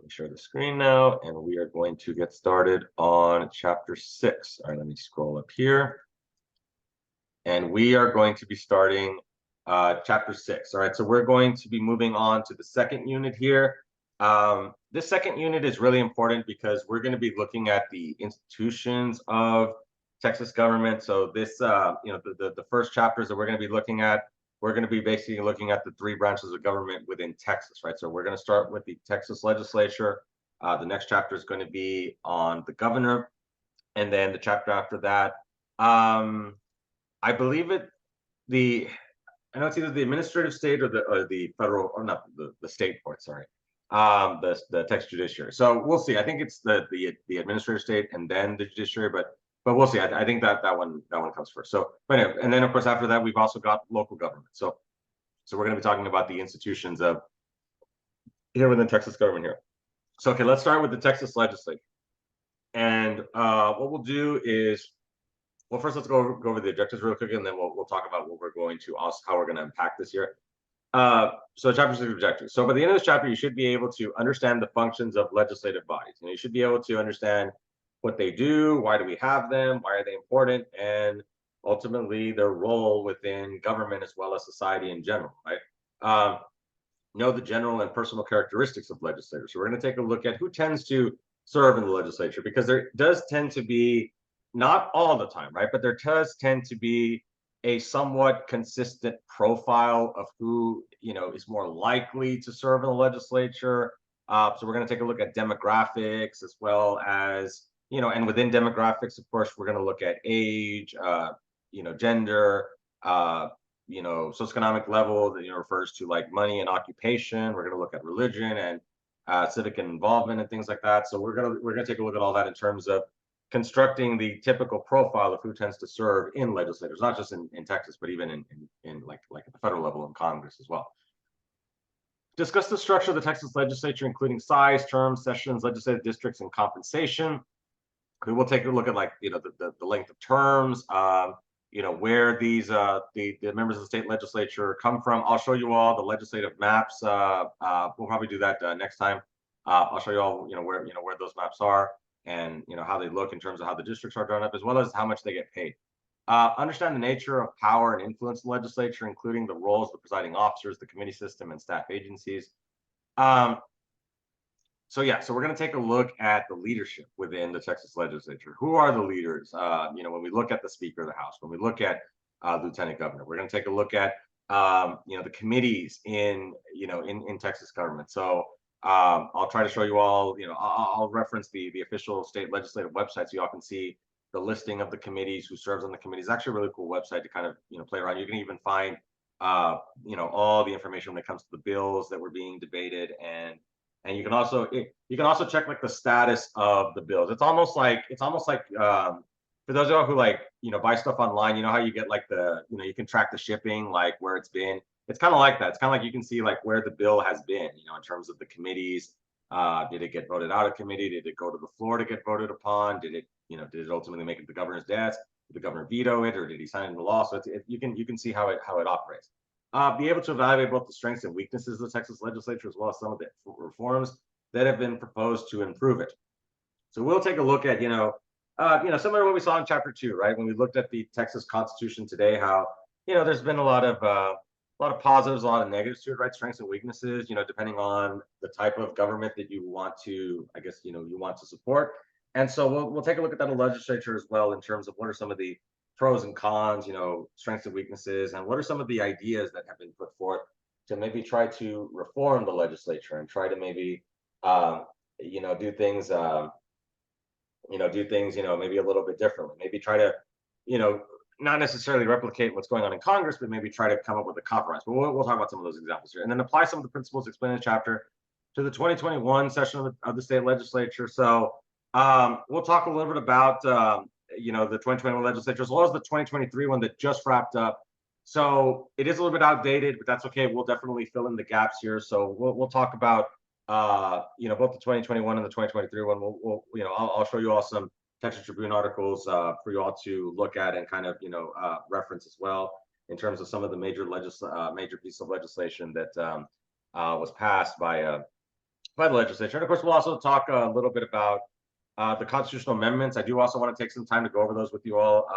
me share the screen now, and we are going to get started on chapter 6. All right, let me scroll up here. And we are going to be starting chapter 6. All right, so we're going to be moving on to the second unit here. This second unit is really important because we're going to be looking at the institutions of Texas government. So this, the first chapters that we're going to be looking at, we're going to be basically looking at the three branches of government within Texas, right? So we're going to start with the Texas Legislature. The next chapter is going to be on the governor, and then the chapter after that, I believe I know it's either the administrative state or the federal, or not the state court, sorry, the Texas judiciary. So we'll see. I think it's the administrative state and then the judiciary, but we'll see. I think that one comes first. So, but anyway, and then of course after that we've also got local government. So we're going to be talking about the institutions of here within Texas government here. So okay, let's start with the Texas legislature. And what we'll do is, well, first let's go over the objectives real quick, and then we'll talk about what we're going to how we're going to unpack this here. So chapter 6 objectives. So by the end of this chapter, you should be able to understand the functions of legislative bodies. And you should be able to understand what they do, why do we have them, why are they important, and ultimately their role within government as well as society in general, right? Know the general and personal characteristics of legislators. So we're going to take a look at who tends to serve in the legislature, because there does tend to be, not all the time, right, but there does tend to be a somewhat consistent profile of who is more likely to serve in the legislature. So we're going to take a look at demographics as well as and within demographics, of course, we're going to look at age, gender, socioeconomic level that refers to like money and occupation. We're going to look at religion and civic involvement and things like that. So we're gonna take a look at all that in terms of constructing the typical profile of who tends to serve in legislators, not just in Texas, but even in like at the federal level in Congress as well. Discuss the structure of the Texas legislature, including size, terms, sessions, legislative districts, and compensation. We will take a look at the length of terms, where these the members of the state legislature come from. I'll show you all the legislative maps. We'll probably do that next time. I'll show you all where those maps are, and how they look in terms of how the districts are drawn up, as well as how much they get paid. Understand the nature of power and influence in the legislature, including the roles of the presiding officers, the committee system, and staff agencies. So we're going to take a look at the leadership within the Texas legislature. Who are the leaders? When we look at the Speaker of the House, when we look at Lieutenant Governor, we're going to take a look at the committees in Texas government. So I'll try to show you all. I'll reference the official state legislative website so y'all can see the listing of the committees, who serves on the committees. It's actually a really cool website to kind of play around. You can even find all the information when it comes to the bills that were being debated, and you can also check like the status of the bills. It's almost like for those of y'all who buy stuff online, how you get like you can track the shipping, like where it's been. It's kind of like that. It's kind of like you can see like where the bill has been, in terms of the committees. Did it get voted out of committee? Did it go to the floor to get voted upon? Did it ultimately make it to the governor's desk? Did the governor veto it, or did he sign it into law? So you can see how it operates. Be able to evaluate both the strengths and weaknesses of the Texas legislature, as well as some of the reforms that have been proposed to improve it. So we'll take a look at similar to what we saw in chapter 2, right? When we looked at the Texas Constitution today, how there's been a lot of positives, a lot of negatives to it, right? Strengths and weaknesses, depending on the type of government that you want to, you want to support. And so we'll take a look at that in the legislature as well, in terms of what are some of the pros and cons, strengths and weaknesses, and what are some of the ideas that have been put forth to maybe try to reform the legislature and try to maybe, do things, maybe a little bit differently. Maybe try to, not necessarily replicate what's going on in Congress, but maybe try to come up with a compromise. But we'll talk about some of those examples here, and then apply some of the principles explained in the chapter to the 2021 session of the state legislature. So we'll talk a little bit about the 2021 legislature, as well as the 2023 one that just wrapped up. So it is a little bit outdated, but that's okay. We'll definitely fill in the gaps here. So we'll talk about both the 2021 and the 2023 one. I'll show you all some Texas Tribune articles for you all to look at and kind of reference as well, in terms of some of the major pieces of legislation that was passed by by the legislature. And of course, we'll also talk a little bit about the constitutional amendments. I do also want to take some time to go over those with you all.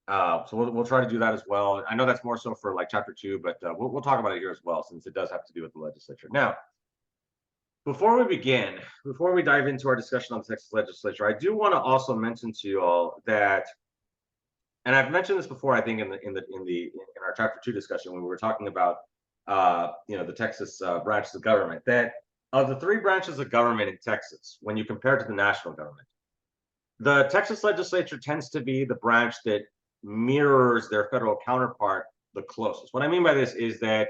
So we'll try to do that as well. I know that's more so for like chapter 2, but we'll talk about it here as well, since it does have to do with the legislature. Now, before we begin, before we dive into our discussion on the Texas legislature, I do want to also mention to you all that, and I've mentioned this before, I think in our chapter 2 discussion when we were talking about the Texas branches of government, that of the 3 branches of government in Texas, when you compare to the national government, the Texas legislature tends to be the branch that mirrors their federal counterpart the closest. What I mean by this is that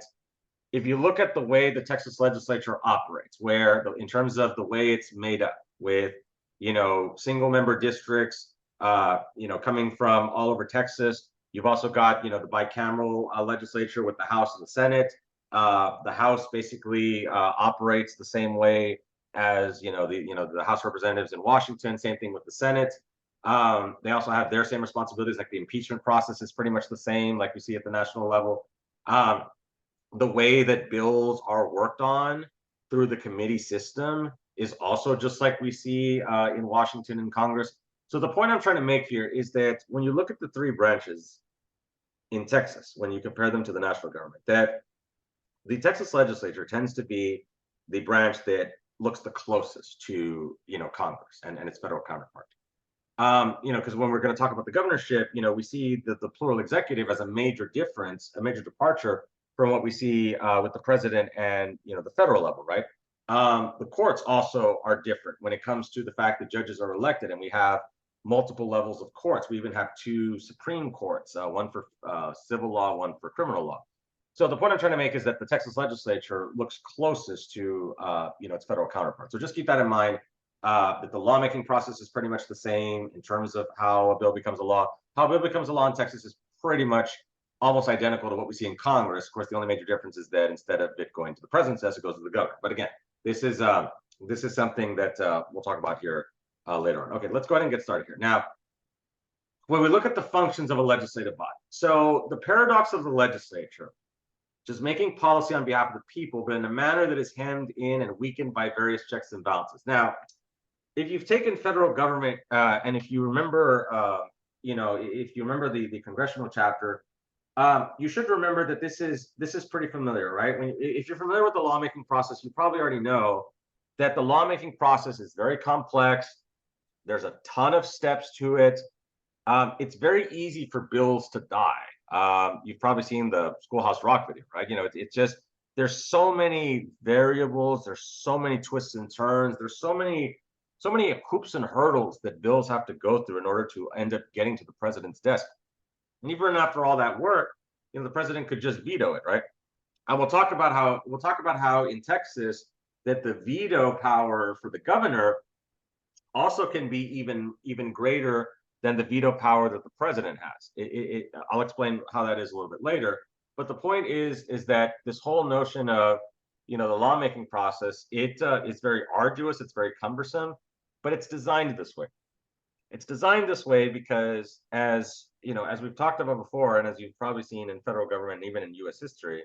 if you look at the way the Texas legislature operates, where in terms of the way it's made up with, single member districts, coming from all over Texas. You've also got, the bicameral legislature with the House and the Senate. The House basically operates the same way as, the House Representatives in Washington. Same thing with the Senate. They also have their same responsibilities, like the impeachment process is pretty much the same, like we see at the national level. The way that bills are worked on through the committee system is also just like we see in Washington and Congress. So the point I'm trying to make here is that when you look at the 3 branches in Texas, when you compare them to the national government, that the Texas legislature tends to be the branch that looks the closest to, Congress and its federal counterpart. Because when we're going to talk about the governorship, we see that the plural executive as a major difference, a major departure from what we see with the president and, the federal level, right? The courts also are different when it comes to the fact that judges are elected, and we have multiple levels of courts. We even have 2 Supreme Courts, one for civil law, one for criminal law. So the point I'm trying to make is that the Texas legislature looks closest to, its federal counterpart. So just keep that in mind, that the lawmaking process is pretty much the same in terms of how a bill becomes a law. How a bill becomes a law in Texas is pretty much almost identical to what we see in Congress. Of course, the only major difference is that instead of it going to the president's desk, it goes to the governor. But again, this is something that we'll talk about here later on. Okay, let's go ahead and get started here. Now, when we look at the functions of a legislative body, so the paradox of the legislature, just making policy on behalf of the people, but in a manner that is hemmed in and weakened by various checks and balances. Now, if you've taken federal government, and if you remember, the congressional chapter, you should remember that this is pretty familiar, right? If you're familiar with the lawmaking process, you probably already know that the lawmaking process is very complex. There's a ton of steps to it. It's very easy for bills to die. You've probably seen the Schoolhouse Rock video, right? It's just, there's so many variables, there's so many twists and turns, there's so many hoops and hurdles that bills have to go through in order to end up getting to the president's desk. And even after all that work, the president could just veto it, right? And we'll talk about how in Texas that the veto power for the governor also can be even greater than the veto power that the president has. I'll explain how that is a little bit later. But the point is that this whole notion of the lawmaking process, it is very arduous, it's very cumbersome, but it's designed this way. It's designed this way because, as we've talked about before, and as you've probably seen in federal government, and even in U.S. history,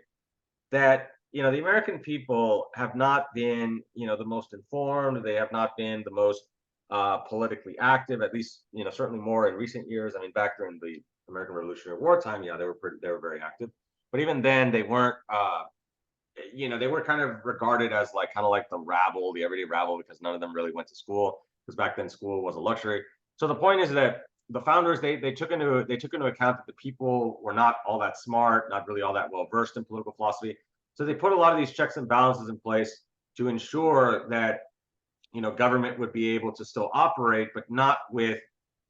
that the American people have not been the most informed. They have not been the most politically active, at least certainly more in recent years. I mean, back during the American Revolutionary War time, they were very active, but even then they weren't. They were kind of regarded as like the rabble, the everyday rabble, because none of them really went to school, because back then school was a luxury. So the point is that the founders, they took into account that the people were not all that smart, not really all that well versed in political philosophy. So they put a lot of these checks and balances in place to ensure that government would be able to still operate, but not with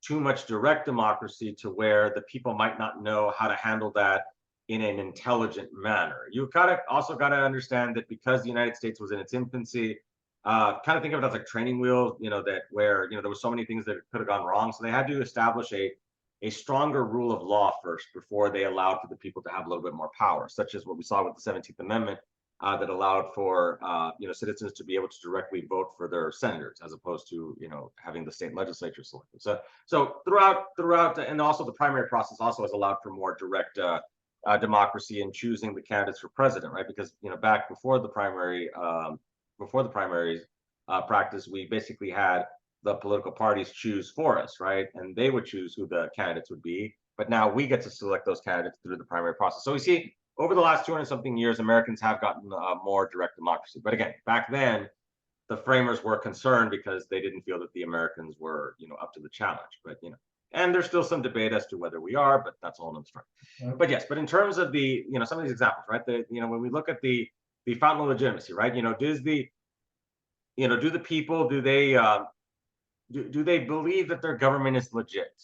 too much direct democracy to where the people might not know how to handle that in an intelligent manner. You also got to understand that because the United States was in its infancy, kind of think of it as like training wheels, where there was so many things that could have gone wrong. So they had to establish a stronger rule of law first before they allowed for the people to have a little bit more power, such as what we saw with the 17th Amendment, that allowed for citizens to be able to directly vote for their senators, as opposed to having the state legislature selected. So throughout, and also the primary process also has allowed for more direct democracy in choosing the candidates for president, right? Because back before the primary before the primaries practice, we basically had the political parties choose for us, right? And they would choose who the candidates would be. But now we get to select those candidates through the primary process. So we see over the last 200 something years, Americans have gotten more direct democracy. But again, back then, the framers were concerned because they didn't feel that the Americans were, up to the challenge. But and there's still some debate as to whether we are, but that's all another story. But yes, but in terms of the, some of these examples, right? When we look at the fountain of legitimacy, right? Does the, do the people, do they believe that their government is legit?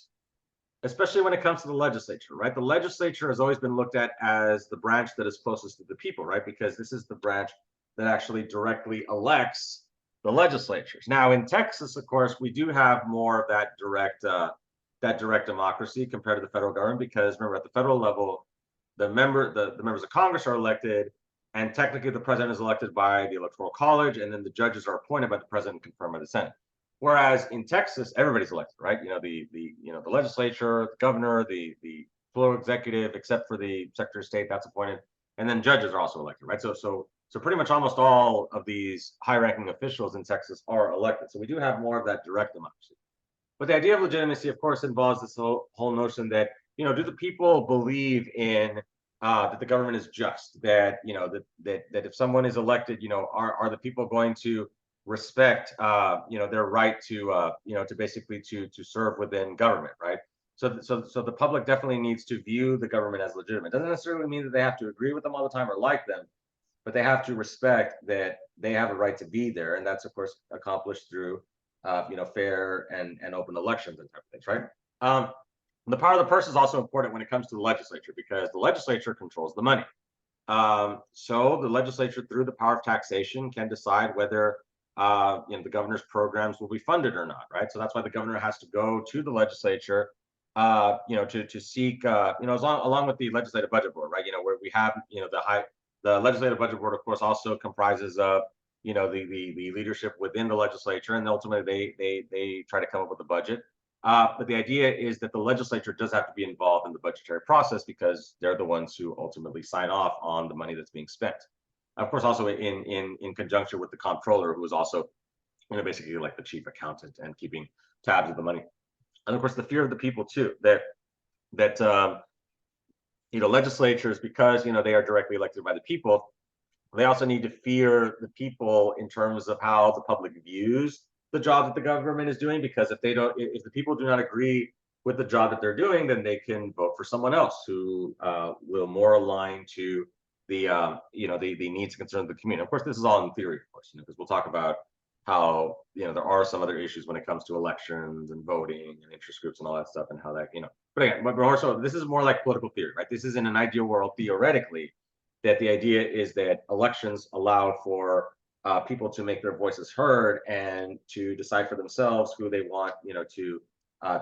Especially when it comes to the legislature, right? The legislature has always been looked at as the branch that is closest to the people, right? Because this is the branch that actually directly elects the legislatures. Now, in Texas, of course, we do have more of that direct democracy compared to the federal government, because remember, at the federal level, the members of Congress are elected, and technically the president is elected by the Electoral College, and then the judges are appointed by the president and confirmed by the Senate. Whereas in Texas, everybody's elected, right? The legislature, the governor, the full executive, except for the Secretary of State, that's appointed, and then judges are also elected, right? So pretty much almost all of these high-ranking officials in Texas are elected. So we do have more of that direct democracy. But the idea of legitimacy, of course, involves this whole notion that, do the people believe in that the government is just, that, that if someone is elected, are the people going to respect, their right to, to basically to serve within government, right? So the public definitely needs to view the government as legitimate. Doesn't necessarily mean that they have to agree with them all the time or like them, but they have to respect that they have a right to be there, and that's of course accomplished through, fair and open elections and type of things, right? The power of the purse is also important when it comes to the legislature, because the legislature controls the money. So the legislature, through the power of taxation, can decide whether the governor's programs will be funded or not, right? So that's why the governor has to go to the legislature, to seek, along with the legislative budget board, right? Where we have, the legislative budget board, of course, also comprises of, the leadership within the legislature, and ultimately they try to come up with a budget. But the idea is that the legislature does have to be involved in the budgetary process, because they're the ones who ultimately sign off on the money that's being spent. Of course, also in conjunction with the comptroller, who is also, basically like the chief accountant and keeping tabs of the money. And of course, the fear of the people too, that legislatures, because they are directly elected by the people, they also need to fear the people in terms of how the public views the job that the government is doing, because if the people do not agree with the job that they're doing, then they can vote for someone else who will more align to the the needs and concerns of the community. Of course, this is all in theory, of course, because we'll talk about how there are some other issues when it comes to elections and voting and interest groups and all that stuff, and how that But again, but also this is more like political theory, right? This is in an ideal world, theoretically, that the idea is that elections allow for people to make their voices heard and to decide for themselves who they want, to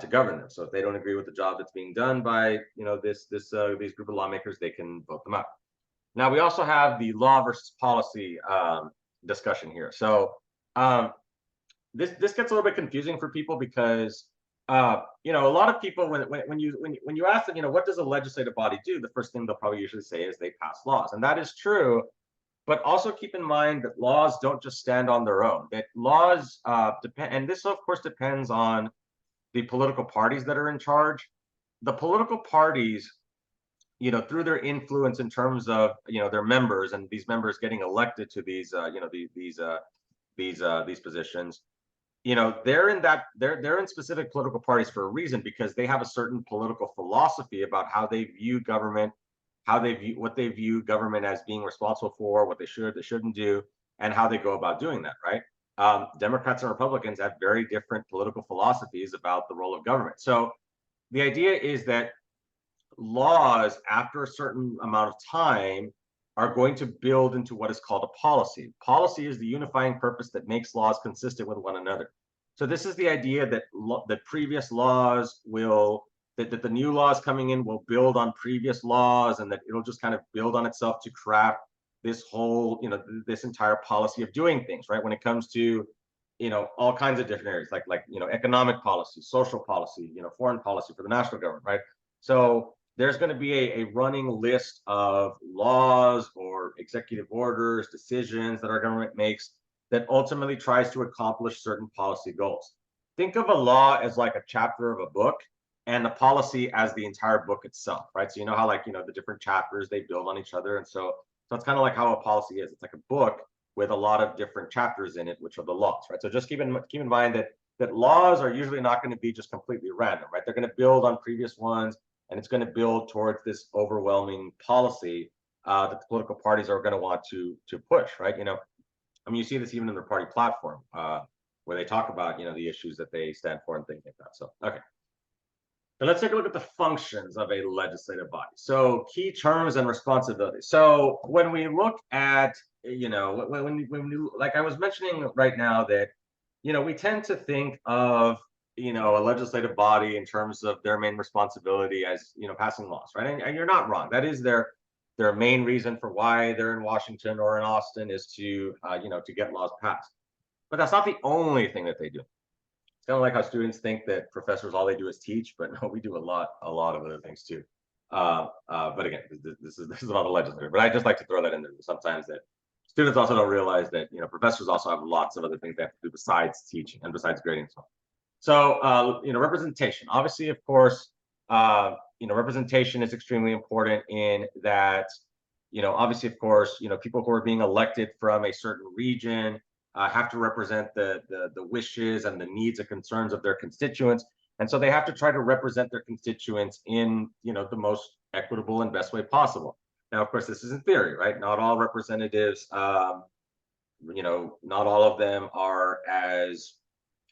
govern them. So if they don't agree with the job that's being done by, these group of lawmakers, they can vote them out. Now we also have the law versus policy discussion here. So this gets a little bit confusing for people, because a lot of people, when you ask them, what does a legislative body do, the first thing they'll probably usually say is they pass laws, and that is true. But also keep in mind that laws don't just stand on their own. That laws depend, and this of course depends on the political parties that are in charge. The political parties, through their influence in terms of their members, and these members getting elected to these these positions, they're in specific political parties for a reason, because they have a certain political philosophy about how they view government, what they view government as being responsible for, what they shouldn't do, and how they go about doing that, right? Democrats and Republicans have very different political philosophies about the role of government. So the idea is that laws, after a certain amount of time, are going to build into what is called a policy. Policy is the unifying purpose that makes laws consistent with one another. So this is the idea that that previous laws will, that the new laws coming in will build on previous laws, and that it'll just kind of build on itself to craft this whole, this entire policy of doing things, right? When it comes to, all kinds of different areas, like economic policy, social policy, foreign policy for the national government, right? So there's going to be a running list of laws or executive orders, decisions that our government makes that ultimately tries to accomplish certain policy goals. Think of a law as like a chapter of a book and the policy as the entire book itself, right? So you know how like, the different chapters, they build on each other. And so it's kind of like how a policy is. It's like a book with a lot of different chapters in it, which are the laws, right? So just keep in mind that laws are usually not going to be just completely random, right? They're going to build on previous ones, and it's going to build towards this overwhelming policy that the political parties are going to want to push, right? I mean, you see this even in their party platform, where they talk about, the issues that they stand for and things like that. So, okay. But let's take a look at the functions of a legislative body. So key terms and responsibilities. So when we look at, when you, like I was mentioning right now that, we tend to think of, a legislative body in terms of their main responsibility as, passing laws, right? And you're not wrong. That is their main reason for why they're in Washington or in Austin is to, to get laws passed. But that's not the only thing that they do. It's kind of like how students think that professors, all they do is teach, but no, we do a lot of other things too. But again, this is not a legislature, but I just like to throw that in there sometimes that students also don't realize that, professors also have lots of other things they have to do besides teaching and besides grading. So, representation, obviously, of course, representation is extremely important in that, obviously, of course, people who are being elected from a certain region have to represent the wishes and the needs and concerns of their constituents. And so they have to try to represent their constituents in, the most equitable and best way possible. Now, of course, this is in theory, right? Not all representatives, not all of them are as,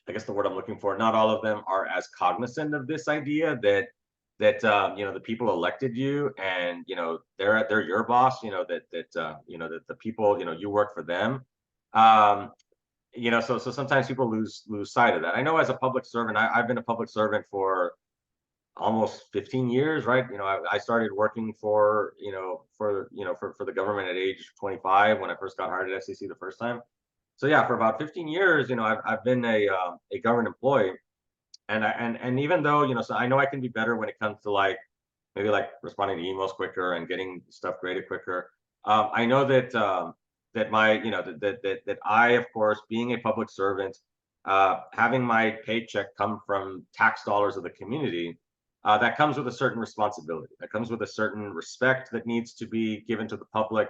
I guess the word I'm looking for, not all of them are as cognizant of this idea that the people elected you and they're your boss, that the people, you work for them. So sometimes people lose sight of that. I know as a public servant, I've been a public servant for almost 15 years, right? I started working for the government at age 25 when I first got hired at SEC the first time. So yeah, for about 15 years, I've been a government employee, and even though so I know I can be better when it comes to maybe responding to emails quicker and getting stuff graded quicker. I know that that my that I, of course, being a public servant, having my paycheck come from tax dollars of the community, that comes with a certain responsibility. That comes with a certain respect that needs to be given to the public.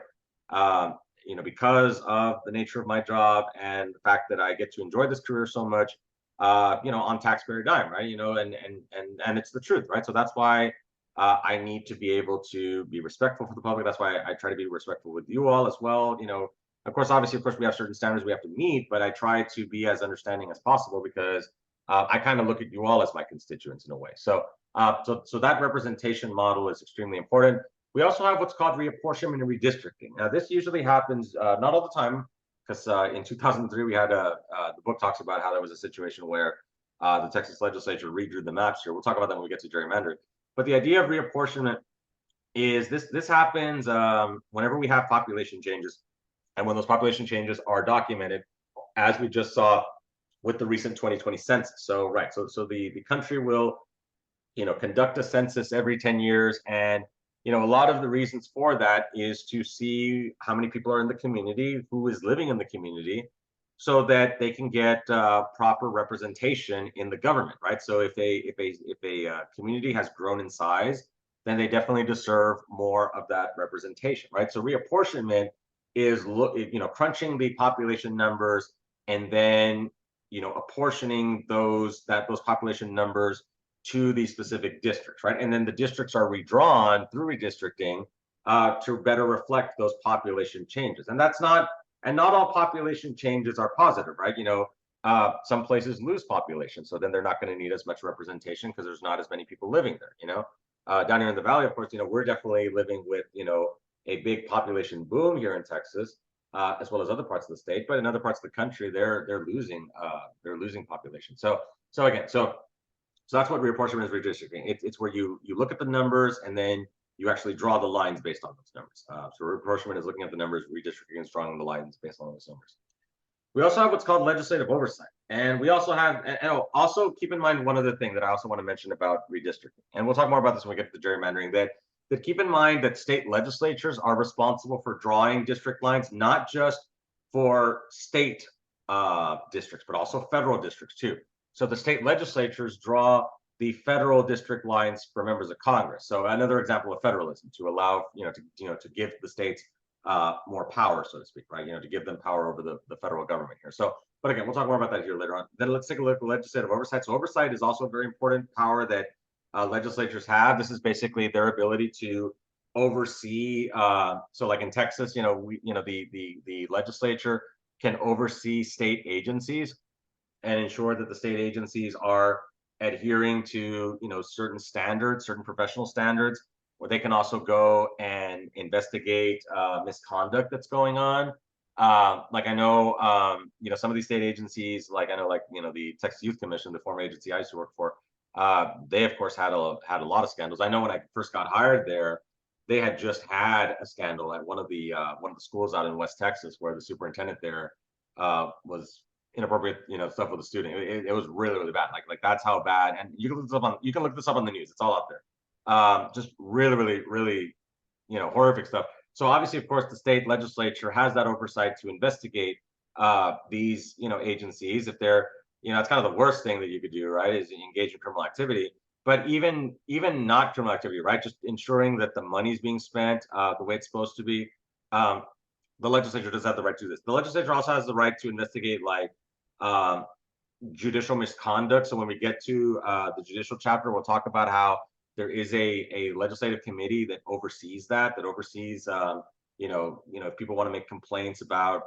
Because of the nature of my job and the fact that I get to enjoy this career so much, on taxpayer dime, right? And it's the truth, right? So that's why I need to be able to be respectful for the public. That's why I try to be respectful with you all as well. Of course, obviously, we have certain standards we have to meet, but I try to be as understanding as possible because I kind of look at you all as my constituents in a way. So that representation model is extremely important. We also have what's called reapportionment and redistricting. Now, this usually happens not all the time, because in 2003 we had the book talks about how there was a situation where the Texas legislature redrew the maps here. We'll talk about that when we get to gerrymandering. But the idea of reapportionment is this happens whenever we have population changes, and when those population changes are documented, as we just saw with the recent 2020 census. So the country will conduct a census every 10 years, and a lot of the reasons for that is to see how many people are in the community, who is living in the community, so that they can get proper representation in the government, right? So if a community has grown in size, then they definitely deserve more of that representation, right? So reapportionment is crunching the population numbers and then apportioning those population numbers to these specific districts, right? And then the districts are redrawn through redistricting to better reflect those population changes. And not all population changes are positive, right? Some places lose population, so then they're not going to need as much representation because there's not as many people living there. Down here in the valley, of course, we're definitely living with a big population boom here in Texas, as well as other parts of the state. But in other parts of the country, they're losing population. So that's what reapportionment is redistricting. It's where you look at the numbers and then you actually draw the lines based on those numbers. So reapportionment is looking at the numbers, redistricting is drawing the lines based on those numbers. We also have what's called legislative oversight. And we also have, and also keep in mind one other thing that I also want to mention about redistricting. And we'll talk more about this when we get to the gerrymandering, that keep in mind that state legislatures are responsible for drawing district lines, not just for state districts, but also federal districts too. So the state legislatures draw the federal district lines for members of Congress. So another example of federalism, to allow, to give the states more power, so to speak, right? To give them power over the federal government here. So, but again, we'll talk more about that here later on. Then let's take a look at legislative oversight. So oversight is also a very important power that legislatures have. This is basically their ability to oversee. So like in Texas, the legislature can oversee state agencies and ensure that the state agencies are adhering to certain standards, certain professional standards, where they can also go and investigate misconduct that's going on. Like I know, some of these state agencies, like I know, like the Texas Youth Commission, the former agency I used to work for, they of course had a lot of scandals. I know when I first got hired there, they had just had a scandal at one of the schools out in West Texas, where the superintendent there was inappropriate, stuff with a student. It was really, really bad. Like that's how bad. And you can look this up on the news. It's all out there. Just really, really, really, horrific stuff. So obviously, of course, the state legislature has that oversight to investigate these, agencies. If they're, it's kind of the worst thing that you could do, right? Is engage in criminal activity. But even not criminal activity, right? Just ensuring that the money's being spent the way it's supposed to be. The legislature does have the right to do this. The legislature also has the right to investigate judicial misconduct. So when we get to the judicial chapter, we'll talk about how there is a legislative committee that oversees if people want to make complaints about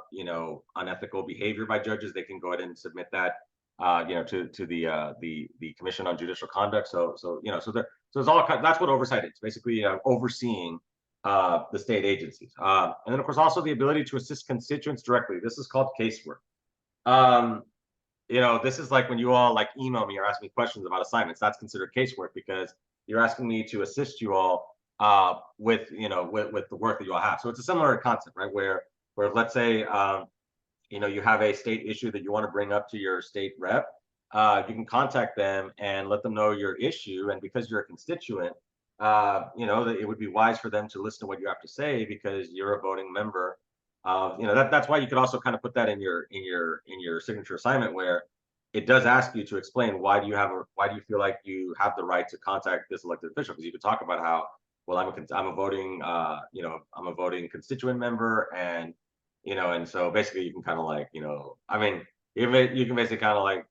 unethical behavior by judges, they can go ahead and submit that to the Commission on Judicial Conduct. So there's all, that's what oversight is, basically overseeing the state agencies. And then of course also the ability to assist constituents directly. This is called casework. This is like when you all email me or ask me questions about assignments. That's considered casework, because you're asking me to assist you all with the work that you all have. So it's a similar concept, right? Where let's say you have a state issue that you want to bring up to your state rep, you can contact them and let them know your issue. And because you're a constituent, that it would be wise for them to listen to what you have to say, because you're a voting member. That's why you could also kind of put that in your signature assignment, where it does ask you to explain why do you feel like you have the right to contact this elected official, because you could talk about how, well, I'm a voting I'm a voting constituent member, and and so basically you can kind of you can basically kind of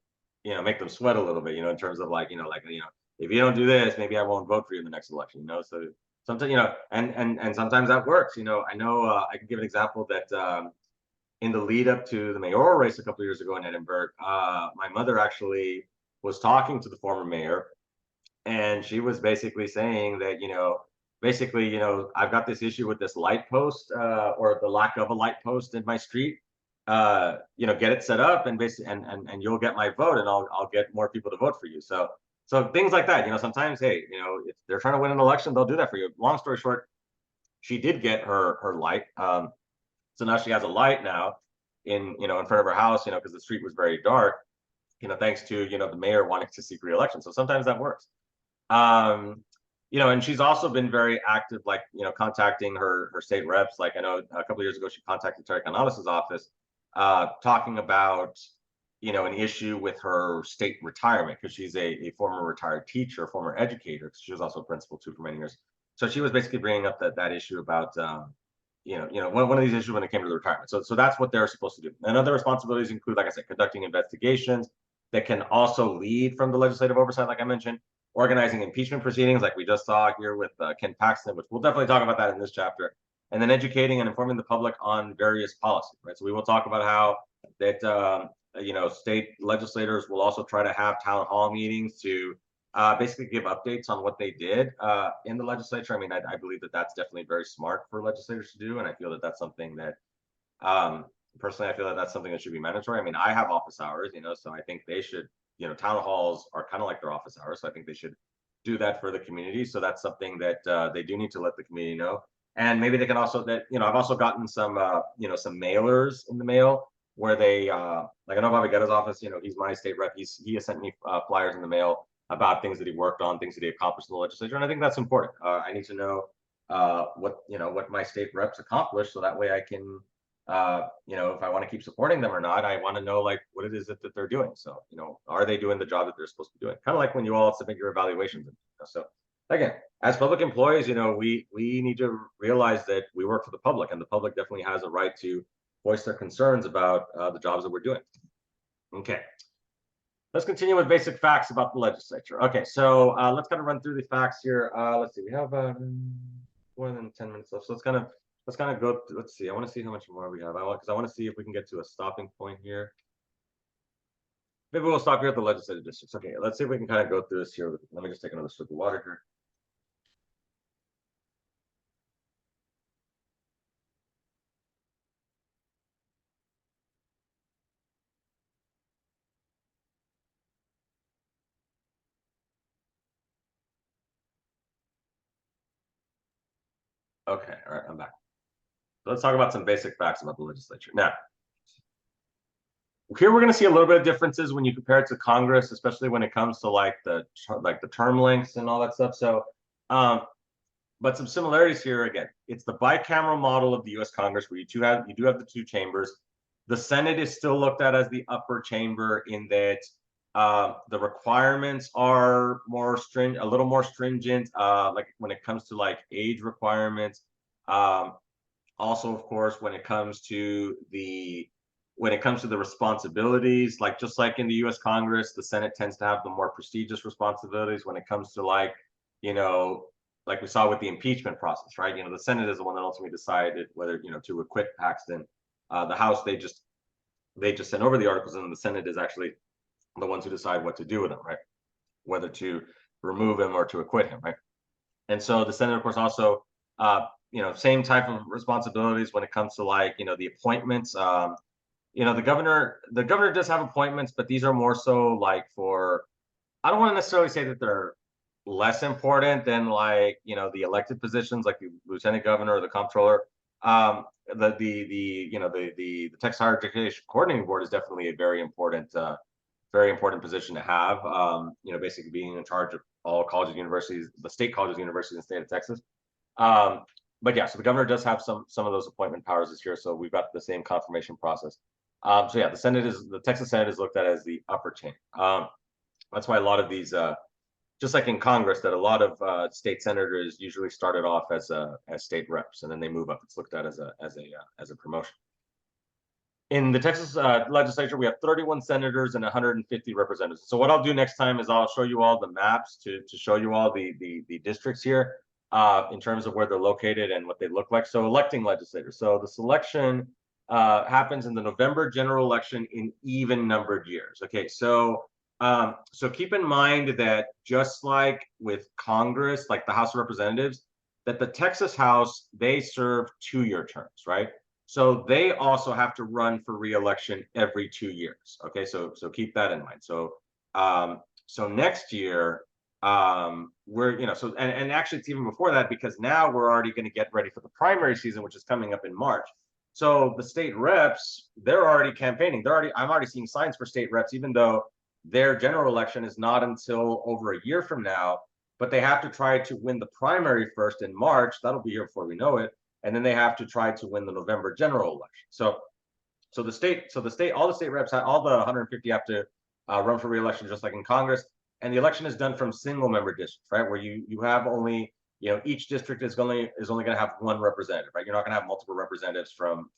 make them sweat a little bit, in terms of if you don't do this, maybe I won't vote for you in the next election, so sometimes, and sometimes that works. I know I can give an example that in the lead up to the mayoral race a couple of years ago in Edinburgh, my mother actually was talking to the former mayor, and she was basically saying that, I've got this issue with this light post, or the lack of a light post in my street. Get it set up, and basically, and you'll get my vote, and I'll get more people to vote for you. So things like that, sometimes, hey, if they're trying to win an election, they'll do that for you. Long story short, she did get her light. So now she has a light now in front of her house, because the street was very dark, thanks to, the mayor wanting to seek re-election. So sometimes that works. And she's also been very active, contacting her state reps. Like I know a couple of years ago, she contacted Terry Canales' office, talking about, an issue with her state retirement, because she's a former retired teacher, former educator, because she was also a principal too for many years. So she was basically bringing up that issue about, one of these issues when it came to the retirement. So that's what they're supposed to do. And other responsibilities include, like I said, conducting investigations that can also lead from the legislative oversight, like I mentioned, organizing impeachment proceedings, like we just saw here with Ken Paxton, which we'll definitely talk about that in this chapter, and then educating and informing the public on various policies, right? So we will talk about how that, state legislators will also try to have town hall meetings to basically give updates on what they did in the legislature. I mean, I believe that that's definitely very smart for legislators to do, and I feel that that's something that, personally, I feel that that's something that should be mandatory. I mean, I have office hours, so I think they should, town halls are kind of like their office hours, so I think they should do that for the community. So that's something that they do need to let the community know. And maybe they can also, I've also gotten some, some mailers in the mail, where they, like I know Bobby Guetta's office, he's my state rep. He has sent me flyers in the mail about things that he worked on, things that he accomplished in the legislature. And I think that's important. I need to know what my state reps accomplished, so that way I can if I want to keep supporting them or not, I want to know like what it is that they're doing. So, are they doing the job that they're supposed to be doing? Kind of like when you all submit your evaluations. So again, as public employees, we need to realize that we work for the public, and the public definitely has a right to voice their concerns about the jobs that we're doing. Okay. Let's continue with basic facts about the legislature. Okay, so let's kind of run through the facts here. Let's see, we have more than 10 minutes left, so let's kind of go. Let's see. I want to see how much more we have. Because I want to see if we can get to a stopping point here. Maybe we'll stop here at the legislative districts. Okay, let's see if we can kind of go through this here. Let me just take another sip of water here. Okay, all right, I'm back. So let's talk about some basic facts about the legislature. Now, here we're going to see a little bit of differences when you compare it to Congress, especially when it comes to like the term lengths and all that stuff. So, but some similarities here again. It's the bicameral model of the U.S. Congress, where you do have the two chambers. The Senate is still looked at as the upper chamber in that the requirements are a little more stringent, like when it comes to like age requirements. Also, of course, when it comes to the responsibilities, like just like in the U.S. Congress, the Senate tends to have the more prestigious responsibilities when it comes to like we saw with the impeachment process, right? The Senate is the one that ultimately decided whether to acquit Paxton. The House, they just sent over the articles, and the Senate is actually the ones who decide what to do with them, right? Whether to remove him or to acquit him, right? And so the Senate, of course, also same type of responsibilities when it comes to like the appointments. The governor does have appointments, but these are more so like for, I don't want to necessarily say that they're less important than like the elected positions like the lieutenant governor or the comptroller. The Texas Higher Education Coordinating Board is definitely a very important position to have. Basically being in charge of all colleges, universities, the state colleges, universities in the state of Texas. But yeah, so the governor does have some of those appointment powers this year. So we've got the same confirmation process. So yeah, the Texas Senate is looked at as the upper chain. That's why a lot of these, just like in Congress, that a lot of state senators usually started off as state reps, and then they move up. It's looked at as a promotion. In the Texas legislature, we have 31 senators and 150 representatives. So what I'll do next time is I'll show you all the maps to show you all the districts here in terms of where they're located and what they look like. So electing legislators. So the selection happens in the November general election in even numbered years. Okay, so keep in mind that just like with Congress, like the House of Representatives, that the Texas House, they serve 2-year terms, right? So they also have to run for re-election every 2 years. Okay, so keep that in mind. So next year, we're and actually it's even before that, because now we're already going to get ready for the primary season, which is coming up in March. So the state reps, they're already campaigning. I'm already seeing signs for state reps, even though their general election is not until over a year from now. But they have to try to win the primary first in March. That'll be here before we know it. And then they have to try to win the November general election. So all the state reps, all the 150 have to run for re-election, just like in Congress. And the election is done from single member districts, right? Where you have only, each district is only going to have one representative, right? You're not going to have multiple representatives from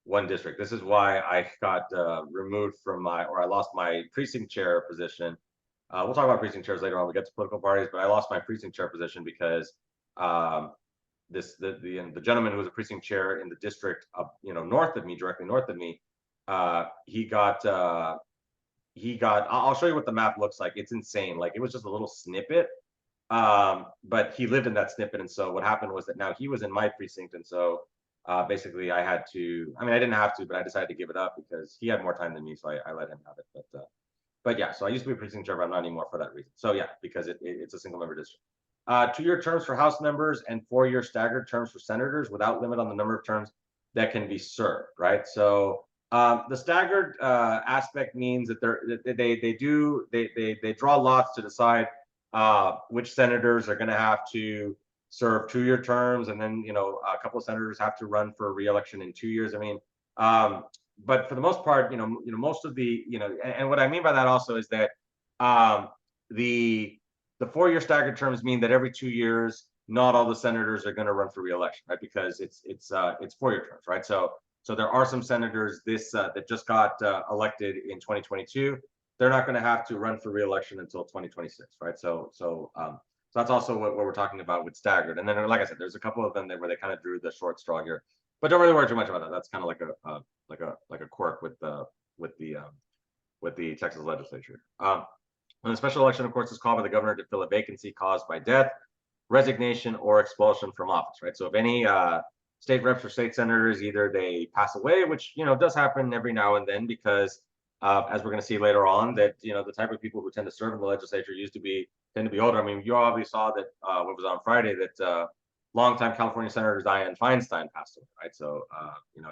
one district. This is why I got removed I lost my precinct chair position. We'll talk about precinct chairs later on. We get to political parties, but I lost my precinct chair position because the gentleman who was a precinct chair in the district up directly north of me, he got I'll show you what the map looks like. It's insane. Like, it was just a little snippet, but he lived in that snippet. And so what happened was that now he was in my precinct, and so basically I had to, I didn't have to, but I decided to give it up because he had more time than me, so I let him have it. But yeah, so I used to be a precinct chair, but I'm not anymore for that reason. So yeah, because it's a single member district. 2-year terms for House members and 4-year staggered terms for senators, without limit on the number of terms that can be served, right? So the staggered aspect means that they draw lots to decide which senators are going to have to serve 2-year terms, and then a couple of senators have to run for re-election in 2 years. I mean, but for the most part, most of the and what I mean by that also is that the 4-year staggered terms mean that every 2 years, not all the senators are going to run for re-election, right? Because it's 4-year terms, right? So there are some senators that just got elected in 2022. They're not going to have to run for re-election until 2026, right? So that's also what we're talking about with staggered. And then, like I said, there's a couple of them where they kind of drew the short straw here, but don't really worry too much about that. That's kind of like a quirk with the Texas legislature. And the special election, of course, is called by the governor to fill a vacancy caused by death, resignation, or expulsion from office, right? So if any state reps or state senators, either they pass away, which does happen every now and then, because as we're going to see later on, that the type of people who tend to serve in the legislature tend to be older. I mean, you obviously saw that what was on Friday, that longtime California Senator Dianne Feinstein passed away, right? So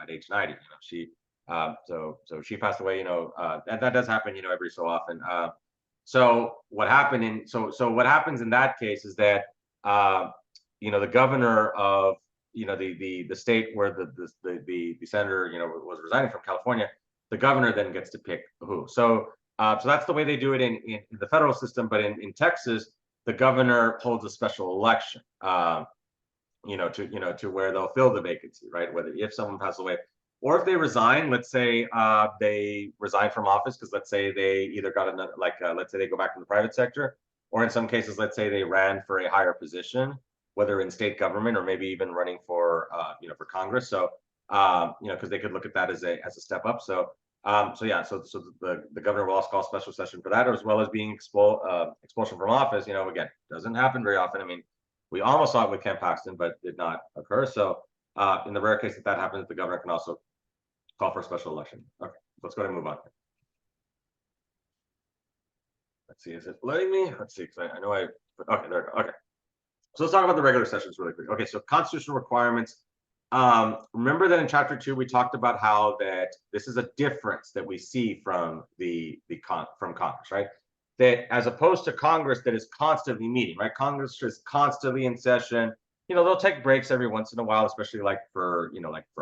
at age 90, she so she passed away. That does happen every so often. So what happened what happens in that case is that the governor of the state where the senator was resigning from, California, the governor then gets to pick who. So that's the way they do it in the federal system. But in Texas, the governor holds a special election, to where they'll fill the vacancy, right? Whether if someone passes away or if they resign, let's say they resign from office because let's say they either got another, let's say they go back to the private sector, or in some cases, let's say they ran for a higher position, whether in state government or maybe even running for for Congress. So because they could look at that as a step up. So the governor will also call a special session for that, as well as being expulsion from office. Again, doesn't happen very often. I mean, we almost saw it with Ken Paxton, but did not occur. So in the rare case that happens, the governor can also call for a special election. Okay, let's go ahead and move on. Let's see, is it letting me? Let's see, because I know okay, there we go. Okay. So let's talk about the regular sessions really quick. Okay, so constitutional requirements. Remember that in chapter 2 we talked about how that this is a difference that we see from from Congress, right? That as opposed to Congress that is constantly meeting, right? Congress is constantly in session. They'll take breaks every once in a while, especially for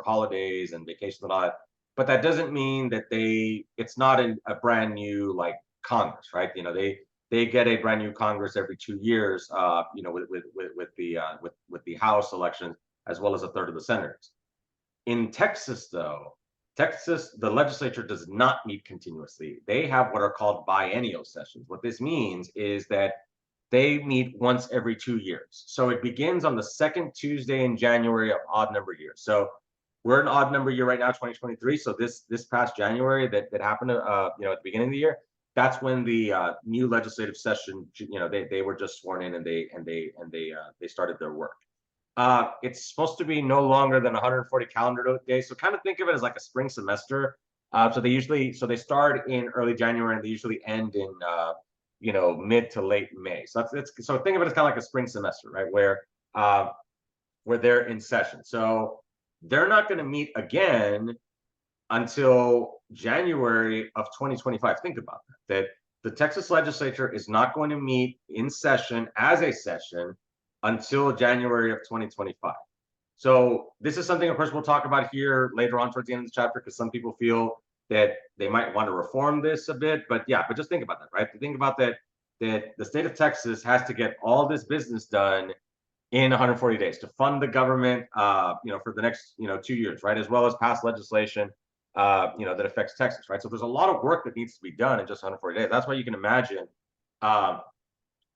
holidays and vacations and all that. But that doesn't mean that it's not a brand new Congress, right? They get a brand new Congress every 2 years, with the House elections, as well as a third of the senators. In Texas, though, the legislature does not meet continuously. They have what are called biennial sessions. What this means is that they meet once every 2 years. So it begins on the second Tuesday in January of odd number years. So we're an odd number year right now, 2023. So this past January that happened, at the beginning of the year, that's when the new legislative session, they were just sworn in and they started their work. It's supposed to be no longer than 140 calendar days. So kind of think of it as like a spring semester. So they start in early January and they usually end in mid to late May. So so think of it as kind of like a spring semester, right? Where they're in session. So they're not going to meet again until January of 2025. Think about that the Texas legislature is not going to meet in session as a session until January of 2025. So this is something, of course, we'll talk about here later on towards the end of the chapter, because some people feel that they might want to reform this a bit. But just think about that, right? Think about that the state of Texas has to get all this business done in 140 days to fund the government, for the next, 2 years, right? As well as pass legislation, that affects Texas, right? So there's a lot of work that needs to be done in just 140 days. That's why you can imagine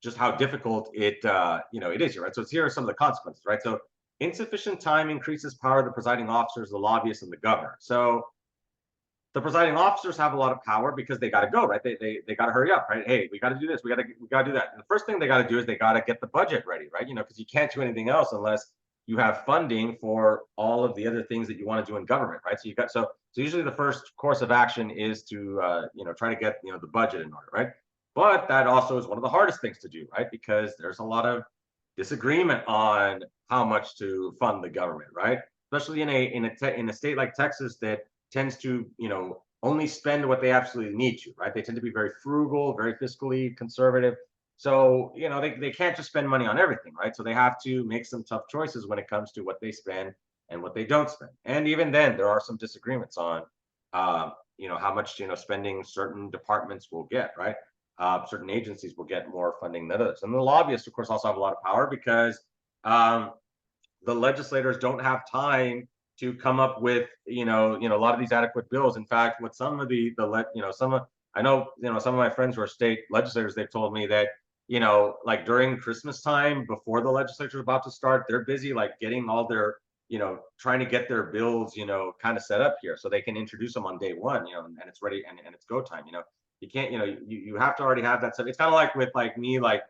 just how difficult it is here, right? So here are some of the consequences, right? So insufficient time increases power of the presiding officers, the lobbyists, and the governor. So the presiding officers have a lot of power because they got to go, right? They got to hurry up, right? Hey, we got to do this, we got to do that. And the first thing they got to do is they got to get the budget ready, right? Because you can't do anything else unless you have funding for all of the other things that you want to do in government, right? So usually the first course of action is to try to get the budget in order, right? But that also is one of the hardest things to do, right? Because there's a lot of disagreement on how much to fund the government, right? Especially in a state like Texas that tends to only spend what they absolutely need to, right? They tend to be very frugal, very fiscally conservative. So, they can't just spend money on everything, right? So they have to make some tough choices when it comes to what they spend and what they don't spend. And even then, there are some disagreements on, how much, spending certain departments will get, right? Certain agencies will get more funding than others. And the lobbyists, of course, also have a lot of power because um, the legislators don't have time to come up with, a lot of these adequate bills. In fact, with some of I know, some of my friends who are state legislators, they've told me that, like during Christmas time, before the legislature is about to start, they're busy like getting all their, trying to get their bills, kind of set up here so they can introduce them on day one, and it's ready and it's go time. You can't, you have to already have that stuff. It's kind of like with like me, like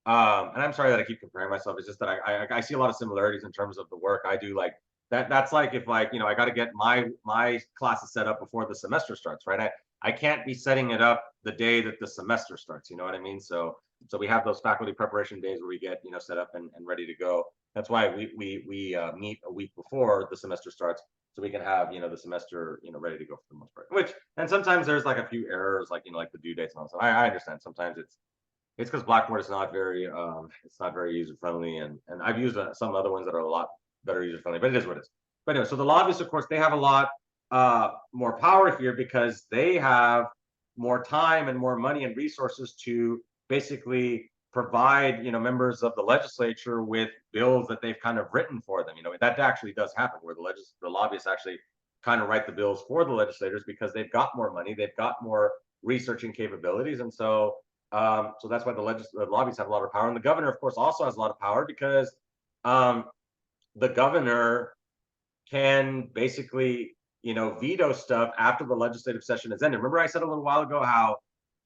and I'm sorry that I keep comparing myself. It's just that I see a lot of similarities in terms of the work I do. Like that's like if like I got to get my classes set up before the semester starts, right? I can't be setting it up the day that the semester starts. You know what I mean? So we have those faculty preparation days where we get set up and ready to go. That's why we meet a week before the semester starts, so we can have the semester ready to go for the most part. Which and sometimes there's like a few errors, like like the due dates and all. So I understand sometimes it's because Blackboard is not very it's not very user friendly, and I've used some other ones that are a lot better user friendly, but it is what it is. But anyway, so the lobbyists, of course, they have a lot more power here because they have more time and more money and resources to basically provide members of the legislature with bills that they've kind of written for them. That actually does happen where the lobbyists actually kind of write the bills for the legislators because they've got more money, they've got more researching capabilities, and so that's why the lobbyists have a lot of power. And the governor, of course, also has a lot of power because the governor can basically, veto stuff after the legislative session is ended. Remember I said a little while ago how,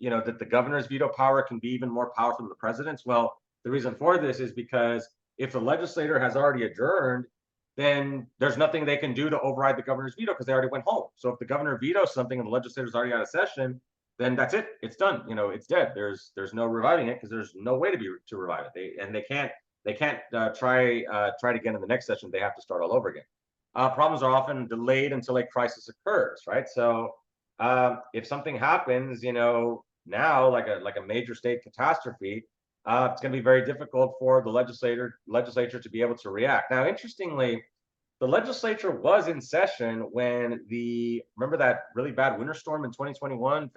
that the governor's veto power can be even more powerful than the president's? Well, the reason for this is because if the legislator has already adjourned, then there's nothing they can do to override the governor's veto because they already went home. So if the governor vetoes something and the legislator's already out of session, then that's it. It's done. It's dead. There's no reviving it because there's no way to revive it. They can't try to get in the next session. They have to start all over again. Problems are often delayed until a crisis occurs, right? So if something happens, now like a major state catastrophe, it's going to be very difficult for the legislature to be able to react. Now, interestingly, the legislature was in session when remember that really bad winter storm in 2021,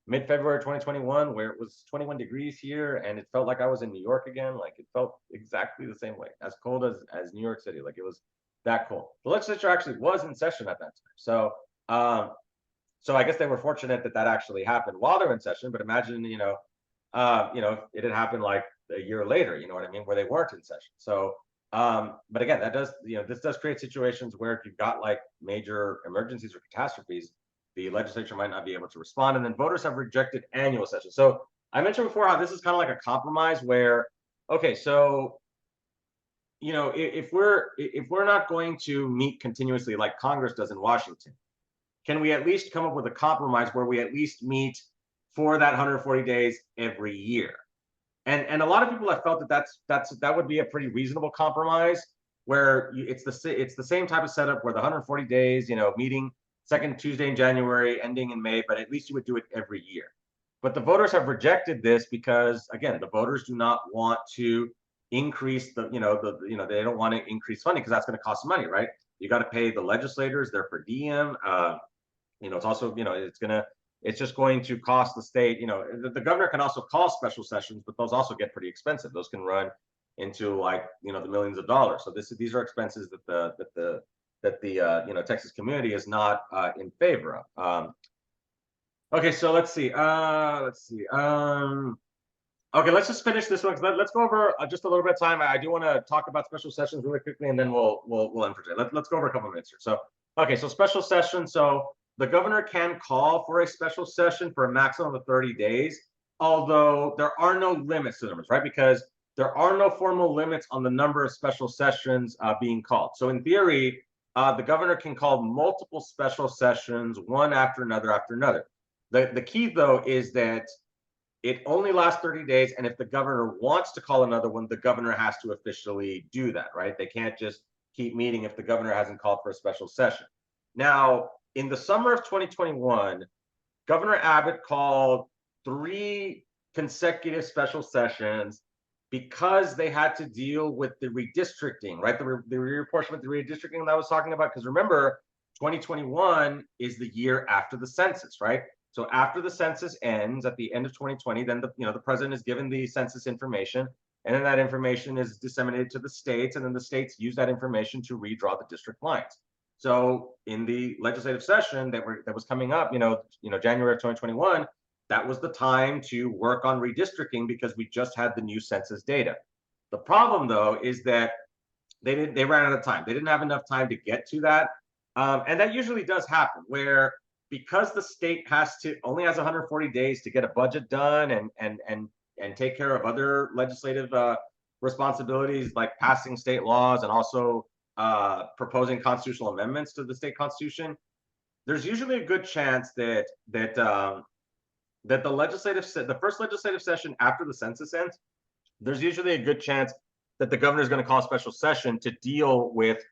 mid-February 2021, where it was 21 degrees here and it felt like I was in New York again. Like it felt exactly the same way, as cold as New York City. Like it was that cold. The legislature actually was in session at that time. So so I guess they were fortunate that actually happened while they're in session. But imagine, it had happened like a year later, you know what I mean, where they weren't in session. So but again, that does, this does create situations where if you've got like major emergencies or catastrophes, the legislature might not be able to respond. And then voters have rejected annual sessions. So I mentioned before how this is kind of like a compromise where, okay, so if we're not going to meet continuously like Congress does in Washington, can we at least come up with a compromise where we at least meet for that 140 days every year? And a lot of people have felt that would be a pretty reasonable compromise where it's the same type of setup where the 140 days, meeting second Tuesday in January, ending in May, but at least you would do it every year. But the voters have rejected this because, again, the voters do not want to increase they don't want to increase funding because that's going to cost money, right? You got to pay the legislators their per diem. It's also, it's just going to cost the state. The governor can also call special sessions, but those also get pretty expensive. Those can run into like the millions of dollars. So these are expenses that the Texas community is not in favor of. Okay, so let's see. Okay, let's just finish this one. Let's go over just a little bit of time. I do want to talk about special sessions really quickly, and then we'll end for today. Let's go over a couple of minutes here. So, okay, so special session. So the governor can call for a special session for a maximum of 30 days, although there are no limits to numbers, right? Because there are no formal limits on the number of special sessions being called. So in theory, the governor can call multiple special sessions, one after another after another. The key, though, is that it only lasts 30 days. And if the governor wants to call another one, the governor has to officially do that, right? They can't just keep meeting if the governor hasn't called for a special session. Now, in the summer of 2021, Governor Abbott called 3 consecutive special sessions because they had to deal with the redistricting, right? The reapportionment, the redistricting that I was talking about. Because remember, 2021 is the year after the census, right? So after the census ends at the end of 2020, then the president is given the census information, and then that information is disseminated to the states, and then the states use that information to redraw the district lines. So in the legislative session that was coming up, January of 2021, that was the time to work on redistricting because we just had the new census data. The problem, though, is that they ran out of time. They didn't have enough time to get to that, and that usually does happen where because the state only has 140 days to get a budget done and take care of other legislative responsibilities like passing state laws and also proposing constitutional amendments to the state constitution. There's usually a good chance that the first legislative session after the census ends, there's usually a good chance that the governor is going to call a special session to deal with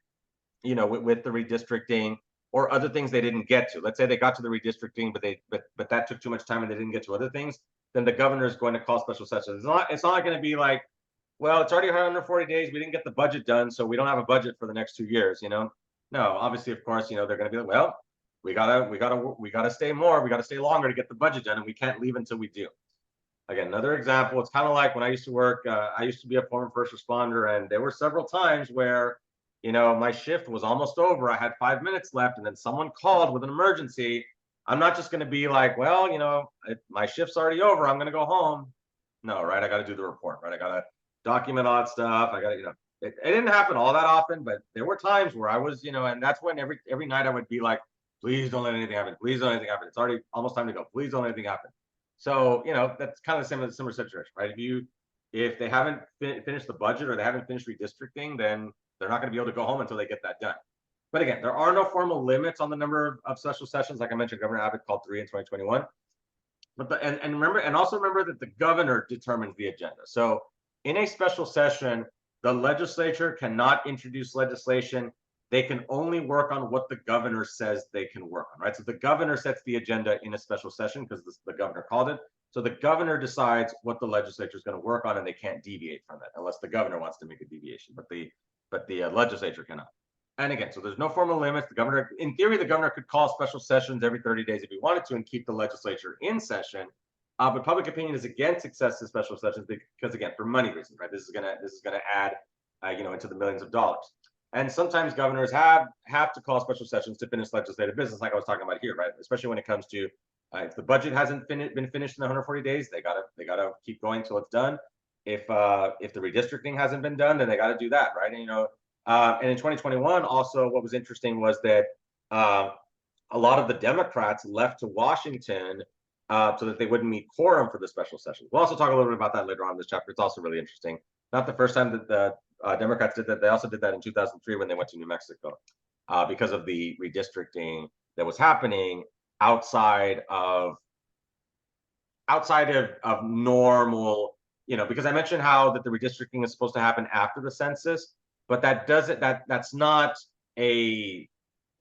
the redistricting or other things they didn't get to. Let's say they got to the redistricting, but that took too much time and they didn't get to other things. Then the governor is going to call special sessions. It's not going to be like, well, it's already 140 days. We didn't get the budget done, so we don't have a budget for the next 2 years. No, obviously, of course, they're going to be like, well, we gotta stay more. We gotta stay longer to get the budget done, and we can't leave until we do. Again, another example. It's kind of like when I used to work. I used to be a former first responder, and there were several times where, my shift was almost over. I had 5 minutes left, and then someone called with an emergency. I'm not just going to be like, well, my shift's already over. I'm going to go home. No, right? I got to do the report, right? I got to document all that stuff. I got to, it didn't happen all that often, but there were times where I was, and that's when every night I would be like, please don't let anything happen. Please don't let anything happen. It's already almost time to go. Please don't let anything happen. So, that's kind of the similar situation, right? If they haven't finished the budget or they haven't finished redistricting, then they're not going to be able to go home until they get that done. But again, there are no formal limits on the number of special sessions. Like I mentioned, Governor Abbott called 3 in 2021. But also remember that the governor determines the agenda. So in a special session, the legislature cannot introduce legislation. They can only work on what the governor says they can work on, right? So the governor sets the agenda in a special session because the governor called it. So the governor decides what the legislature is going to work on, and they can't deviate from that unless the governor wants to make a deviation. But the legislature cannot. And again, so there's no formal limits. In theory, the governor could call special sessions every 30 days if he wanted to and keep the legislature in session. But public opinion is against excessive special sessions because, again, for money reasons, right? This is gonna add, into the millions of dollars. And sometimes governors have to call special sessions to finish legislative business, like I was talking about here, right? Especially when it comes to if the budget hasn't been finished in the 140 days, they gotta keep going till it's done. If the redistricting hasn't been done, then they got to do that, right? And and in 2021, also what was interesting was that a lot of the Democrats left to Washington so that they wouldn't meet quorum for the special session. We'll also talk a little bit about that later on in this chapter. It's also really interesting. Not the first time that the Democrats did that. They also did that in 2003 when they went to New Mexico because of the redistricting that was happening outside of normal, because I mentioned how that the redistricting is supposed to happen after the census, but that's not a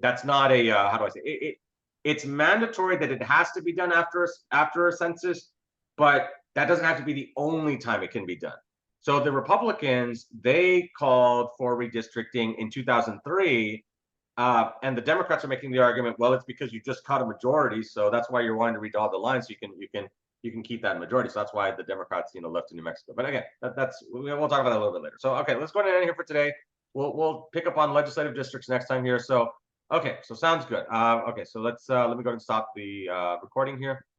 how do I say it? It's mandatory that it has to be done after a census, but that doesn't have to be the only time it can be done. So the Republicans, they called for redistricting in 2003, and the Democrats are making the argument, well, it's because you just caught a majority, so that's why you're wanting to redraw the line, so you can keep that majority. So that's why the Democrats, left to New Mexico. But again, we'll talk about that a little bit later. So okay, let's go ahead and end here for today. We'll pick up on legislative districts next time here. So okay, so sounds good. Okay, so let me go ahead and stop the recording here.